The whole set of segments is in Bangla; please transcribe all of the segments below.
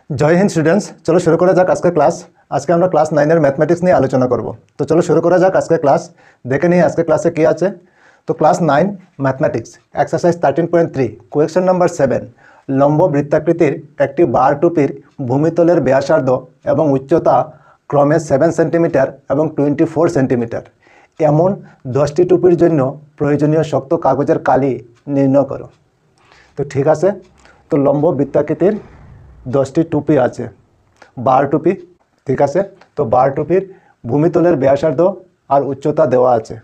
जय हिंद स्टूडेंट्स। चलो शुरू करा जाक आज का क्लास। आज के আমরা ক্লাস 9 এর ম্যাথমেটিক্স নিয়ে আলোচনা করব। তো চলো শুরু করা যাক আজকে ক্লাস। দেখে নিই আজকে ক্লাসে কি আছে। তো class 9 mathematics exercise 13.3 question number 7 লম্ব বৃত্তাকৃতির একটি বার টুপির ভূমিতলের ব্যাসার্ধ এবং উচ্চতা ক্রমে 7 সেন্টিমিটার এবং 24 সেন্টিমিটার এমন 10টি টুপির জন্য প্রয়োজনীয় শক্ত কাগজের কালি নির্ণয় করো। তো ঠিক আছে, তো লম্ব বৃত্তাকৃতির 10টি টুপি আছে, বার টুপি, ঠিক আছে। তো বার টুপির ভূমিতলের ব্যাসার্ধ আর উচ্চতা দেওয়া আছে।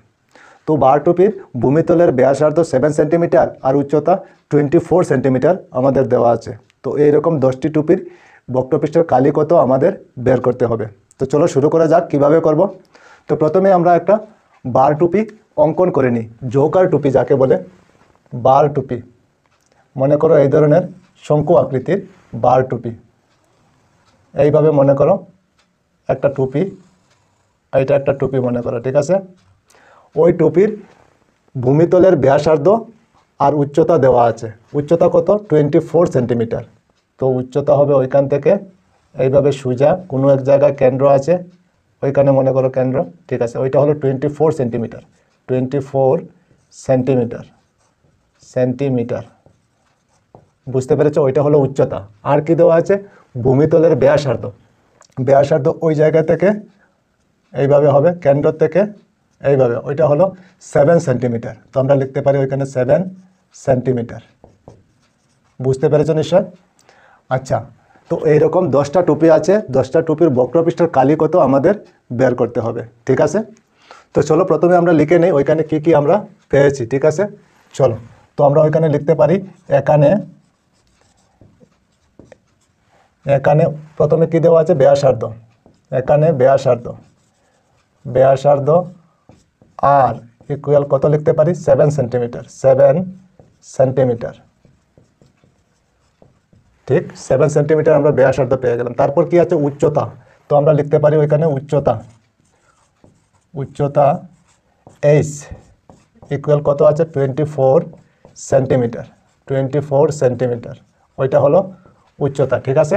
তো বার টুপির ভূমিতলের ব্যাসার্ধ 7 সেন্টিমিটার আর উচ্চতা 24 সেন্টিমিটার আমাদের দেওয়া আছে। তো এইরকম 10টি টুপির বক্রপৃষ্ঠের কালি কত আমাদের বের করতে হবে। তো চলো শুরু করা যাক। কিভাবে করব। তো প্রথমে আমরা একটা বার টুপি অঙ্কন করে নিই, জোকার টুপি যাকে বলে। বার টুপি মনে করো এই ধরনের শঙ্কু আকৃতির বার টুপি, এইভাবে মনে করো একটা টুপি, এইটা একটা টুপি মনে করো, ঠিক আছে। ওই টুপির ভূমিতলের ব্যাসার্ধ আর উচ্চতা দেওয়া আছে। উচ্চতা কত? 24 সেন্টিমিটার। তো উচ্চতা হবে ওইখান থেকে এইভাবে সোজা কোনো এক জায়গায় কেন্দ্র আছে, ওইখানে মনে করো কেন্দ্র, ঠিক আছে। ওইটা হলো 24 সেন্টিমিটার। 24 সেন্টিমিটার সেন্টিমিটার বুঝতে পেরেছো? ওইটা হলো উচ্চতা। আর কি দেওয়া আছে? ভূমিতলের ব্যাসার্ধ। ব্যাসার্ধ ওই জায়গা থেকে এইভাবে হবে, কেন্দ্র থেকে এইভাবে, ওইটা হলো 7 সেন্টিমিটার। তো আমরা লিখতে পারি ওইখানে 7 সেন্টিমিটার। বুঝতে পেরেছো নিশ্চয়? আচ্ছা, তো এইরকম 10টা টুপি আছে। 10টা টুপির বক্রপৃষ্ঠের কালি কত আমাদের বের করতে হবে, ঠিক আছে। তো চলো প্রথমে আমরা লিখে নেই ওইখানে কি কি আমরা পেয়েছি, ঠিক আছে। চলো, তো আমরা ওইখানে লিখতে পারি এখানে প্রথমে কি দেওয়া আছে? ব্যাসার্ধ। এখানে ব্যাসার্ধ আর ইকুয়াল কত লিখতে পারি? 7 সেন্টিমিটার। 7 সেন্টিমিটার, ঠিক। 7 সেন্টিমিটার আমরা ব্যাসার্ধ পেয়ে গেলাম। তারপর কি আছে? উচ্চতা। তো আমরা লিখতে পারি ওইখানে উচ্চতা এইচ ইকুয়াল কত আছে? 24 সেন্টিমিটার। 24 সেন্টিমিটার, ওইটা হলো উচ্চতা, ঠিক আছে।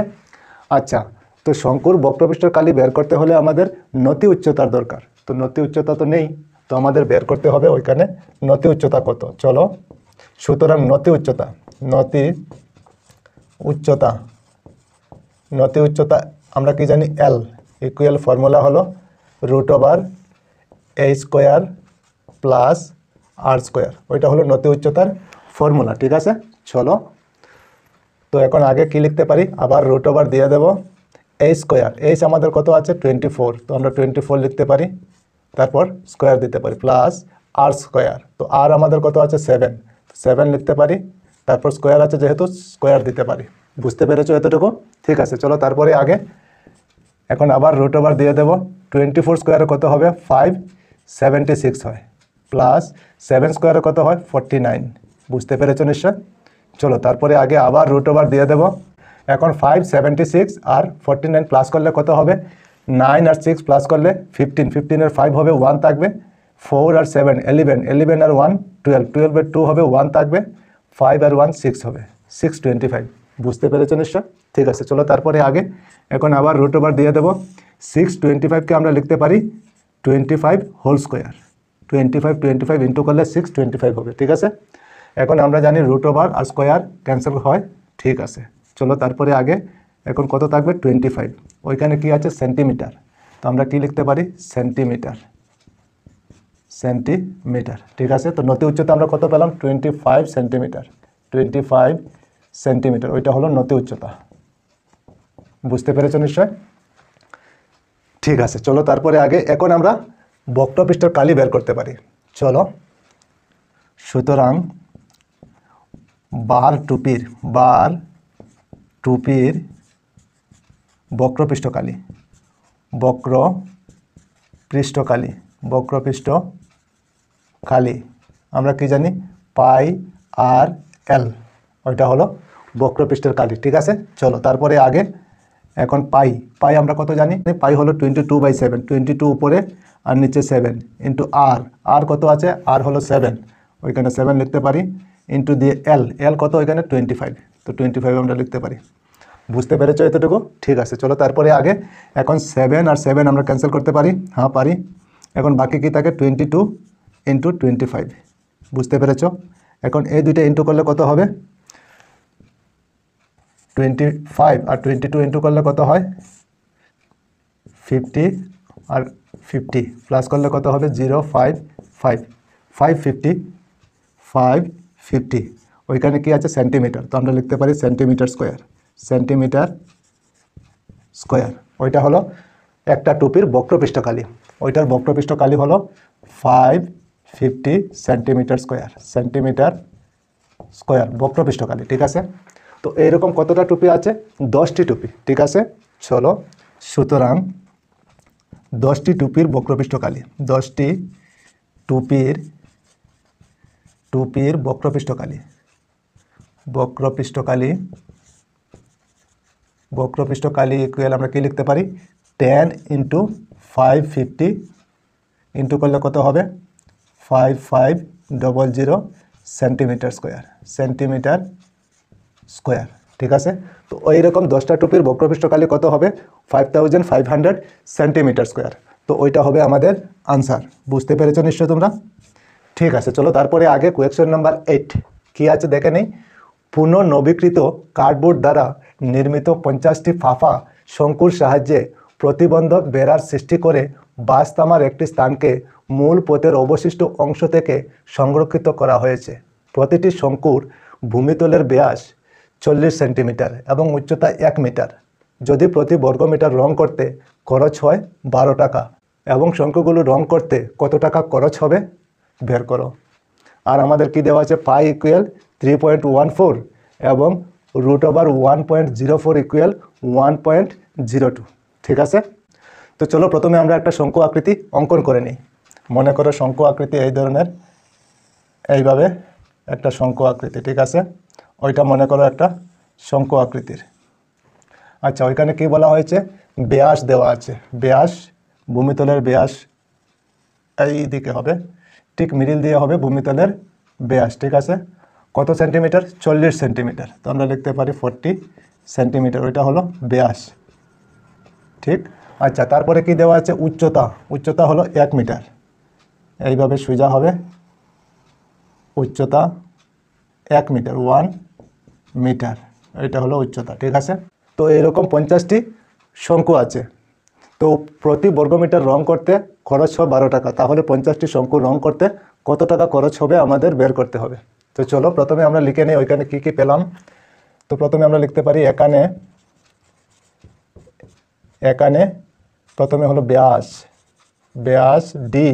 আচ্ছা, তো শঙ্কুর বক্রপৃষ্ঠের কালি বের করতে হলে আমাদের নতি উচ্চতার দরকার। তো নতি উচ্চতা তো নেই, তো আমাদের বের করতে হবে ওইখানে নতি উচ্চতা কত। চলো, সুতরাং নতি উচ্চতা আমরা কি জানি? এল ইকুয়াল ফর্মুলা হলো √a² প্লাস r²। ওইটা হলো নতি উচ্চতার ফর্মুলা, ঠিক আছে। চলো, তো এখন আগে কি লিখতে পারি? আবার √ওভার দিয়ে দেবো a²। এইচ আমাদের কত আছে? 24। তো আমরা 24 লিখতে পারি, তারপর স্কোয়ার দিতে পারি, প্লাস r²। তো আর আমাদের কত আছে? 7 লিখতে পারি, তারপর স্কোয়ার আছে যেহেতু স্কোয়ার দিতে পারি। বুঝতে পেরেছো এতটুকু? ঠিক আছে। চলো তারপরে আগে এখন আবার √ওভার দিয়ে দেবো। 24 স্কোয়ারে কত হবে? 576 হয়, প্লাস 7 স্কোয়ারে কত হয়? 49। বুঝতে পেরেছো নিশ্চয়? চলো তারপরে আগে আবার √ওভার দিয়ে দেবো। এখন 576 আর 49 প্লাস করলে কত হবে? 9 আর 6 প্লাস করলে 15। 15 এর 5 হবে, 1 থাকবে। 4 আর 7 11, 11 আর 1 12, 12 এর 2 হবে, 1 থাকবে। 5 আর 1 6 হবে, 625। বুঝতে পেরেছো নিশ্চয়? ঠিক আছে। চলো তারপরে আগে এখন আবার √ওভার দিয়ে দেবো। 625কে আমরা লিখতে পারি 25 হোল স্কোয়ার। 25 ইন্টু করলে 625 হবে, ঠিক আছে। এখন আমরা জানি √ওভার আর স্কোয়ার ক্যান্সেল হয়, ঠিক আছে। চলো তারপরে আগে এখন কত থাকবে? 25। ওইখানে কি আছে? সেন্টিমিটার। তো আমরা কি লিখতে পারি? সেন্টিমিটার, ঠিক আছে। তো নতি উচ্চতা আমরা কত পেলাম? 25 সেন্টিমিটার। 25 সেন্টিমিটার, ওইটা হলো নতি উচ্চতা। বুঝতে পেরেছো নিশ্চয়? ঠিক আছে। চলো তারপরে আগে এখন আমরা বক্রপৃষ্ঠের কালি বের করতে পারি। চলো, সুতরাং বার টুপির বক্রপৃষ্ঠকালি আমরা কি জানি? পাই আর এল, ওইটা হলো বক্রপৃষ্ঠের কালি, ঠিক আছে। চলো তারপরে আগে এখন পাই আমরা কত জানি? পাই হলো 22/7। 22 উপরে আর নিচে 7 ইন্টু আর কত আছে? আর হলো 7, ওইখানে 7 লিখতে পারি, ইন্টু দিয়ে এল কত? ওইখানে 25। তো 25 আমরা লিখতে পারি। বুঝতে পেরেছো এতটুকু? ঠিক আছে, চলো তারপরে আগে। এখন 7 আর 7 আমরা ক্যান্সেল করতে পারি, হ্যাঁ পারি। এখন বাকি কি থাকে? 22 ইন্টু 25। বুঝতে পেরেছো? এখন এই দুইটা ইন্টু করলে কত হবে? 25 আর 22 ইন্টু করলে কত হয়? 50 আর 50 প্লাস করলে কত হবে? 0 5 5 550 550। ওইখানে কি আছে? সেন্টিমিটার, তো আমরা লিখতে পারি সেন্টিমিটার স্কোয়ার। সেন্টিমিটার স্কোয়ার ওইটা হলো একটা টুপির বক্রপৃষ্ঠকালি। ওইটার বক্রপৃষ্ঠকালি হলো 550 সেন্টিমিটার স্কোয়ার। সেন্টিমিটার স্কোয়ার বক্রপৃষ্ঠকালি, ঠিক আছে? তো এইরকম কতটা টুপি আছে? 10টি টুপি, ঠিক আছে? চলো, সুতরাং 10টি টুপির বক্রপৃষ্ঠকালি, 10টি টুপির বক্রপৃষ্ঠকালি, বক্রপৃষ্ঠকালি ইকুয়াল আমরা কি লিখতে পারি? 10 ইন্টু 550 ইন্টু করলে কত হবে? 5500 সেন্টিমিটার স্কোয়ার। সেন্টিমিটার স্কোয়ার, ঠিক আছে? তো ওই রকম 10টা টুপির বক্রপৃষ্ঠকালি কত হবে? 5500 সেন্টিমিটার স্কোয়ার। তো ওইটা হবে আমাদের আনসার। বুঝতে পেরেছো নিশ্চয় তোমরা? ঠিক আছে, চলো তারপরে আগে কোয়েশ্চন নাম্বার 8 কি আছে দেখে নেই। পুনর্নবীকৃত কার্ডবোর্ড দ্বারা নির্মিত 50টি ফাঁপা শঙ্কুর সাহায্যে প্রতিবন্ধক বেড়ার সৃষ্টি করে বাস থামার একটি স্থানকে মূল পথের অবশিষ্ট অংশ থেকে সংরক্ষিত করা হয়েছে। প্রতিটি শঙ্কুর ভূমিতলের ব্যাস 40 সেন্টিমিটার এবং উচ্চতা 1 মিটার। যদি প্রতি বর্গমিটার রং করতে খরচ হয় 12 টাকা এবং শঙ্কুগুলো রং করতে কত টাকা খরচ হবে বের করো। আর আমাদের কি দেওয়া আছে? পাই ইকুয়াল 3.14 এবং √1.04 ইকুয়াল 1.02, ঠিক আছে? তো চলো প্রথমে আমরা একটা শঙ্কু আকৃতি অঙ্কন করে নিই। মনে করো শঙ্কু আকৃতি এই ধরনের, এইভাবে একটা শঙ্কু আকৃতি, ঠিক আছে? ওইটা মনে করো একটা শঙ্কু আকৃতির। আচ্ছা, ওইখানে কি বলা হয়েছে? ব্যাস দেওয়া আছে। ব্যাস, ভূমিতলের ব্যাস এই দিকে হবে, ঠিক মিডিল দিয়ে হবে ভূমিতলের ব্যাস, ঠিক আছে? কত সেন্টিমিটার? 40 সেন্টিমিটার। তো আমরা লিখতে পারি 40 সেন্টিমিটার, ওইটা হলো ব্যাস, ঠিক? আচ্ছা, তারপরে কি দেওয়া আছে? উচ্চতা। উচ্চতা হলো 1 মিটার। এইভাবে সোজা হবে, উচ্চতা 1 মিটার, 1 মিটার, এটা হলো উচ্চতা, ঠিক আছে? তো এইরকম 50টি শঙ্কু আছে। তো প্রতি বর্গমিটার রং করতে খরচ হয় 12 টাকা। তাহলে 50টি শঙ্কু রং করতে কত টাকা খরচ হবে আমাদের বের করতে হবে। তো চলো প্রথমে আমরা লিখে নিই ওইখানে কি কি পেলাম। তো প্রথমে আমরা লিখতে পারি এখানে প্রথমে হলো ব্যাস ডি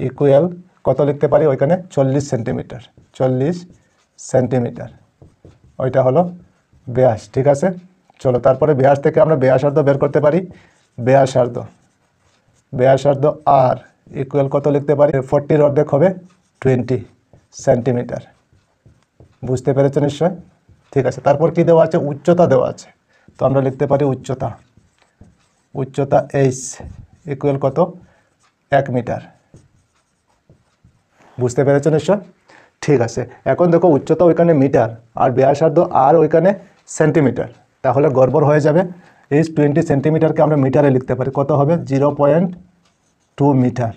ইকুয়াল কত লিখতে পারি? ওইখানে 40 সেন্টিমিটার। 40 সেন্টিমিটার ওইটা হলো ব্যাস, ঠিক আছে? চলো তারপরে ব্যাস থেকে আমরা ব্যাসার্ধ বের করতে পারি। ব্যাসার্ধ আর ইকুয়াল কত লিখতে পারি? 40 অর্ধেক হবে 20 সেন্টিমিটার। বুঝতে পেরেছো নিশ্চয়? ঠিক আছে, তারপর কি দেওয়া আছে? উচ্চতা দেওয়া আছে। তো আমরা লিখতে পারি উচ্চতা এইচ ইকুয়াল কত? 1 মিটার। বুঝতে পেরেছো নিশ্চয়? ঠিক আছে, এখন দেখো উচ্চতা ওইখানে মিটার আর ব্যাসার্ধ আর ওইখানে সেন্টিমিটার, তাহলে গড়বড় হয়ে যাবে। এই 20 সেন্টিমিটারকে আমরা মিটারে লিখতে পারি, কত হবে? 0.2 মিটার,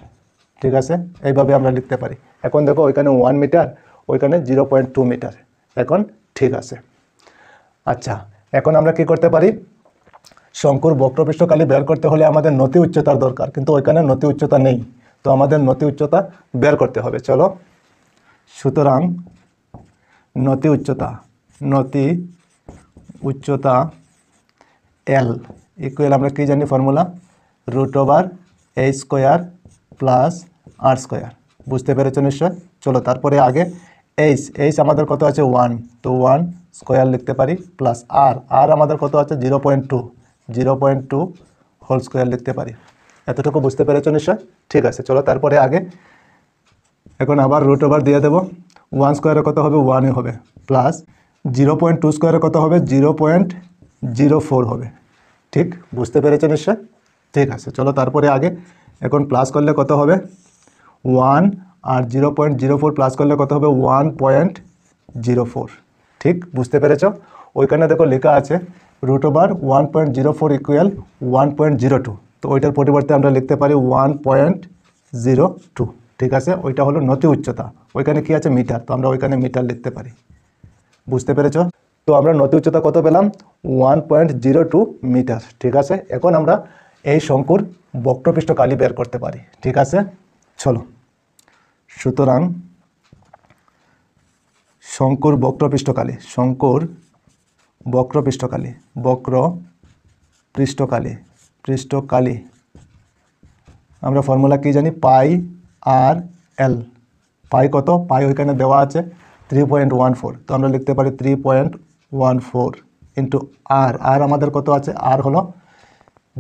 ঠিক আছে? এইভাবে আমরা লিখতে পারি। এখন দেখো ওইখানে 1 মিটার, ওইখানে 0.2 মিটার। এখন ঠিক আছে। আচ্ছা, এখন আমরা কি করতে পারি? শঙ্কুর বক্রপৃষ্ঠকালি বের করতে হলে আমাদের নতি উচ্চতার দরকার, কিন্তু ওইখানে নতি উচ্চতা নেই। তো আমাদের নতি উচ্চতা বের করতে হবে। চলো, সুতরাং নতি উচ্চতা এল ইকুয়াল আমরা কি জানি ফর্মুলা? √a² plus r²। বুঝতে পেরেছো নিশ্চয়? চলো তারপরে আগে এইচ আমাদের কত আছে? 1, তো 1 স্কোয়ার লিখতে পারি, প্লাস আর আমাদের কত আছে? 0.2 হোল স্কোয়ার লিখতে পারি। এতটুকু বুঝতে পেরেছো নিশ্চয়? ঠিক আছে, চলো তারপরে আগে এখন আবার √ওভার দিয়ে দেবো। 1 স্কোয়ারে কত হবে? 1ই হবে, প্লাস 0.2 স্কোয়ারে কত হবে? 0.04 হবে। ঠিক, বুঝতে পেরেছো নিশ্চয়? ঠিক আছে, চলো তারপরে আগে এখন প্লাস করলে কত হবে? 1 আর 0.04 প্লাস করলে কত হবে? 1.04। ঠিক, বুঝতে পেরেছো? ওইখানে দেখো লেখা আছে 1/1.04 ইকুয়াল 1.02। তো ওইটার পরিবর্তে আমরা লিখতে পারি 1.02। ঠিক আছে, ওইটা হলো নতি উচ্চতা, ওইখানে কি আছে মিটার, তো আমরা ওইখানে মিটার লিখতে পারি। বুঝতে পেরেছ? তো আমরা নতি উচ্চতা কত পেলাম? 1.02 মিটার। ঠিক আছে, এখন আমরা এই শঙ্কুর বক্রপৃষ্ঠকালি বের করতে পারি। ঠিক আছে, চলো। সুতরাং শঙ্কুর বক্রপৃষ্ঠকালি, পৃষ্ঠকালি আমরা ফর্মুলা কি জানি? পাই আর এল। পাই কত? পাই ওইখানে দেওয়া আছে 3.14, তো আমরা লিখতে পারি 3.14 ইন্টু আর। আর আমাদের কত আছে? আর হলো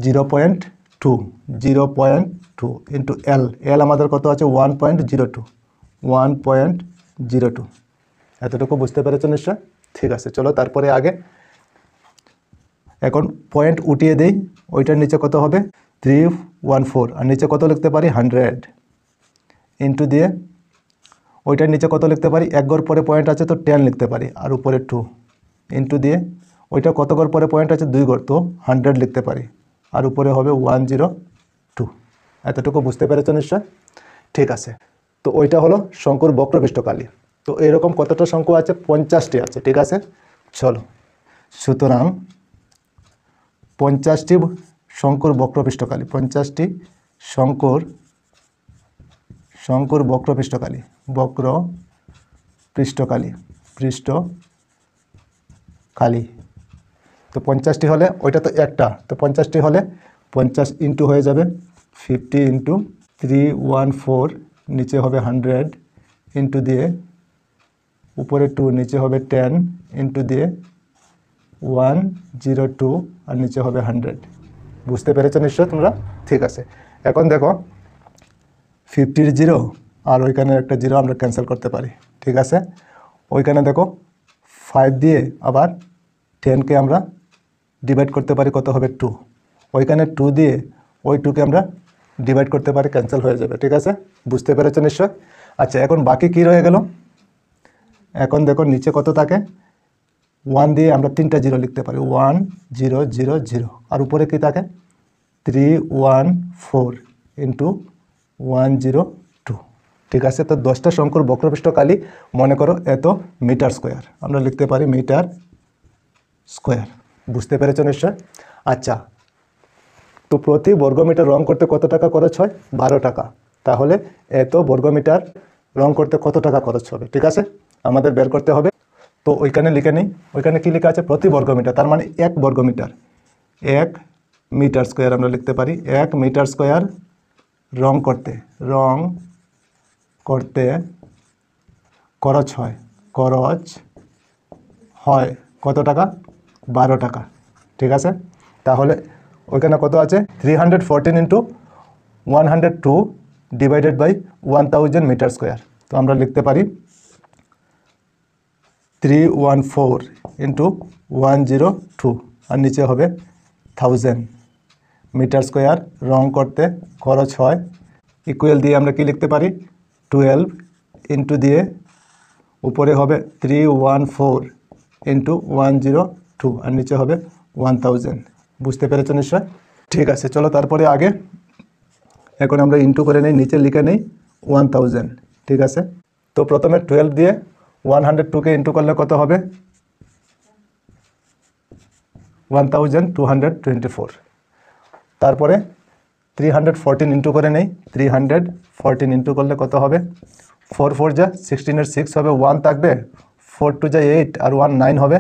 0.2 ইন্টু এল। এল আমাদের কত আছে? 1.02। এতটুকু বুঝতে পেরেছো নিশ্চয়? ঠিক আছে, চলো তারপরে আগে। এখন পয়েন্ট উঠিয়ে দেই, ওইটার নিচে কত হবে? 314, আর নিচে কত লিখতে পারি? 100 ইন্টু দিয়ে ওইটার নিচে কত লিখতে পারি? এক ঘর পরে পয়েন্ট আছে তো 10 লিখতে পারি, আর উপরে 2 ইন্টু দিয়ে ওইটা কত ঘর পরে পয়েন্ট আছে? 2 ঘর, তো 100 লিখতে পারি, আর উপরে হবে 102। এতটুকু বুঝতে পেরেছো নিশ্চয়? ঠিক আছে, তো ওইটা হলো শঙ্কুর বক্রপৃষ্ঠকালি। তো এরকম কতটা শঙ্কু আছে? 50টি আছে। ঠিক আছে, চলো। সুতরাং 50টি শঙ্কুর বক্রপৃষ্ঠকালি, 50টি শঙ্কুর বক্রপৃষ্ঠকালি, তো 50টি হলে ওইটা তো একটা, তো 50টি হলে 50 ইন্টু হয়ে যাবে 50 ইন্টু 314, নিচে হবে 100 ইন্টু দিয়ে উপরে 2, নিচে হবে 10 ইন্টু দিয়ে 102, আর নিচে হবে 100। বুঝতে পেরেছো নিশ্চয় তোমরা? ঠিক আছে, এখন দেখো 50-র 0 আর ওইখানে একটা 0 আমরা ক্যান্সেল করতে পারি। ঠিক আছে, ওইখানে দেখো 5 দিয়ে আবার 10কে আমরা ডিভাইড করতে পারি, কত হবে? 2। ওইখানে 2 দিয়ে ওই 2কে আমরা ডিভাইড করতে পারি, ক্যান্সেল হয়ে যাবে। ঠিক আছে, বুঝতে পেরেছো নিশ্চয়? আচ্ছা, এখন বাকি কি রয়ে গেল? এখন দেখো নিচে কত থাকে? 1 দিয়ে আমরা 3টা 0 লিখতে পারি, 1 0 0 0, আর উপরে কি থাকে? 314 ইন্টু 102। ঠিক আছে, তো 10টা শঙ্কুর বক্রপৃষ্ঠকালি মনে করো এত মিটার স্কোয়ার, আমরা লিখতে পারি মিটার স্কোয়ার। বুঝতে পেরেছো নিশ্চয়? আচ্ছা, তো প্রতি বর্গমিটার রং করতে কত টাকা খরচ হয়? 12 টাকা। তাহলে এত বর্গমিটার রং করতে কত টাকা খরচ হবে? ঠিক আছে, আমাদের বের করতে হবে। তো ওইখানে লিখে নেই, ওইখানে কি লেখা আছে? প্রতি বর্গমিটার, তার মানে 1 বর্গমিটার, 1 মিটার স্কোয়ার আমরা লিখতে পারি। 1 মিটার স্কোয়ার রং করতে খরচ হয় কত টাকা? 12 টাকা। ঠিক আছে, তাহলে ওইখানে কত আছে? 314 into 102 divided by 1000 meter square. তো আমরা লিখতে পারি 314 ইন্টু 102, আর নিচে হবে 1000 মিটার স্কোয়ার রং করতে খরচ হয়। ইকুয়াল দিয়ে আমরা কি লিখতে পারি? 12 ইন্টু দিয়ে উপরে হবে 314 ইন্টু 102, আর নিচে হবে 1000। বুঝতে পেরেছো নিশ্চয়? ঠিক আছে, চলো তারপরে আগে। এখন আমরা ইন্টু করে নেই, নিচে লিখে নেই 1000। ঠিক আছে, তো প্রথমে 12 দিয়ে 102কে ইন্টু করলে কত হবে? 1224। তারপরে 314 ইন্টু করে নেই, 314 ইন্টু করলে কত হবে? 4 4 যা 16, 6 হবে, 1 থাকবে, 4 2 যা 8, আর 1 9 হবে,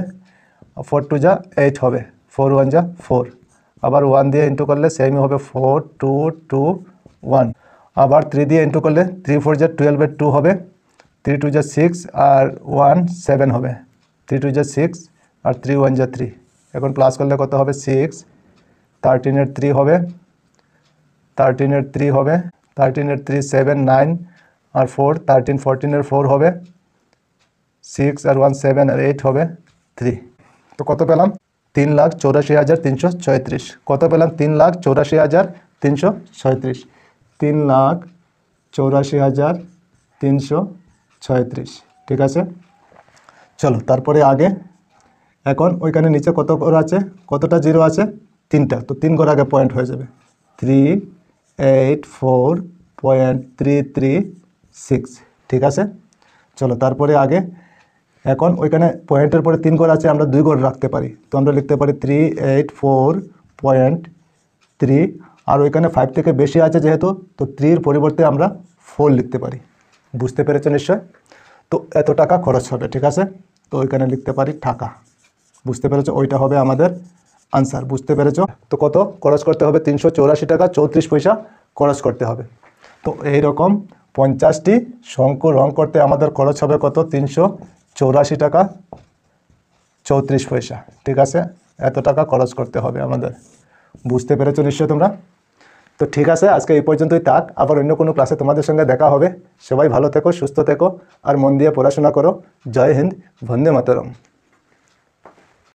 4 2 যা 8 হবে, 4 1 যা 4, আবার 1 দিয়ে ইন্টু করলে সেমই হবে, 4 2 2 1, আবার 3 দিয়ে ইন্টু করলে 3 4 যা 12/2 হবে, 3 2 যা 6, আর 1 7 হবে, 3 2 যা 6, আর 3 1 যা 3। এখন প্লাস করলে কত হবে? 6, 13 3 হবে, 13 3 হবে, 13 3 7 9, আর 4 13 14 4 হবে, 6 আর 1 7 আর 8 হবে 3। তো কত পেলাম? 3,84,336। কত পেলাম? 3,84,336, 3,84,336। ঠিক আছে, চলো তারপরে আগে। এখন ওইখানে নিচে কত ঘর আছে, কতটা জিরো আছে, 3টা। তো 3 ঘর আগে পয়েন্ট হয়ে যাবে 384.336, ঠিক আছে। চলো তারপরে আগে, এখন ওইখানে পয়েন্টের পরে 3 ঘর আছে, আমরা 2 ঘর রাখতে পারি। তো আমরা লিখতে পারি 384.3, আর ওইখানে 5 থেকে বেশি আছে যেহেতু, তো 3 পরিবর্তে আমরা 4 লিখতে পারি। বুঝতে পেরেছো নিশ্চয়? তো এত টাকা খরচ হবে, ঠিক আছে। তো ওইখানে লিখতে পারি টাকা। বুঝতে পেরেছো? ওইটা হবে আমাদের আনসার। বুঝতে পেরেছো? তো কত খরচ করতে হবে? 384 টাকা 34 পয়সা খরচ করতে হবে। তো এইরকম 50টি শঙ্কু রং করতে আমাদের খরচ হবে কত? 384 টাকা 34 পয়সা, ঠিক আছে। এত টাকা খরচ করতে হবে আমাদের। বুঝতে পেরেছো নিশ্চয় তোমরা? তো ঠিক আছে, আজকে এই পর্যন্তই থাক। আবার অন্য কোনো ক্লাসে তোমাদের সঙ্গে দেখা হবে। সবাই ভালো থেকো, সুস্থ থেকো, আর মন দিয়ে পড়াশোনা করো। জয় হিন্দ, বন্দে মাতরম।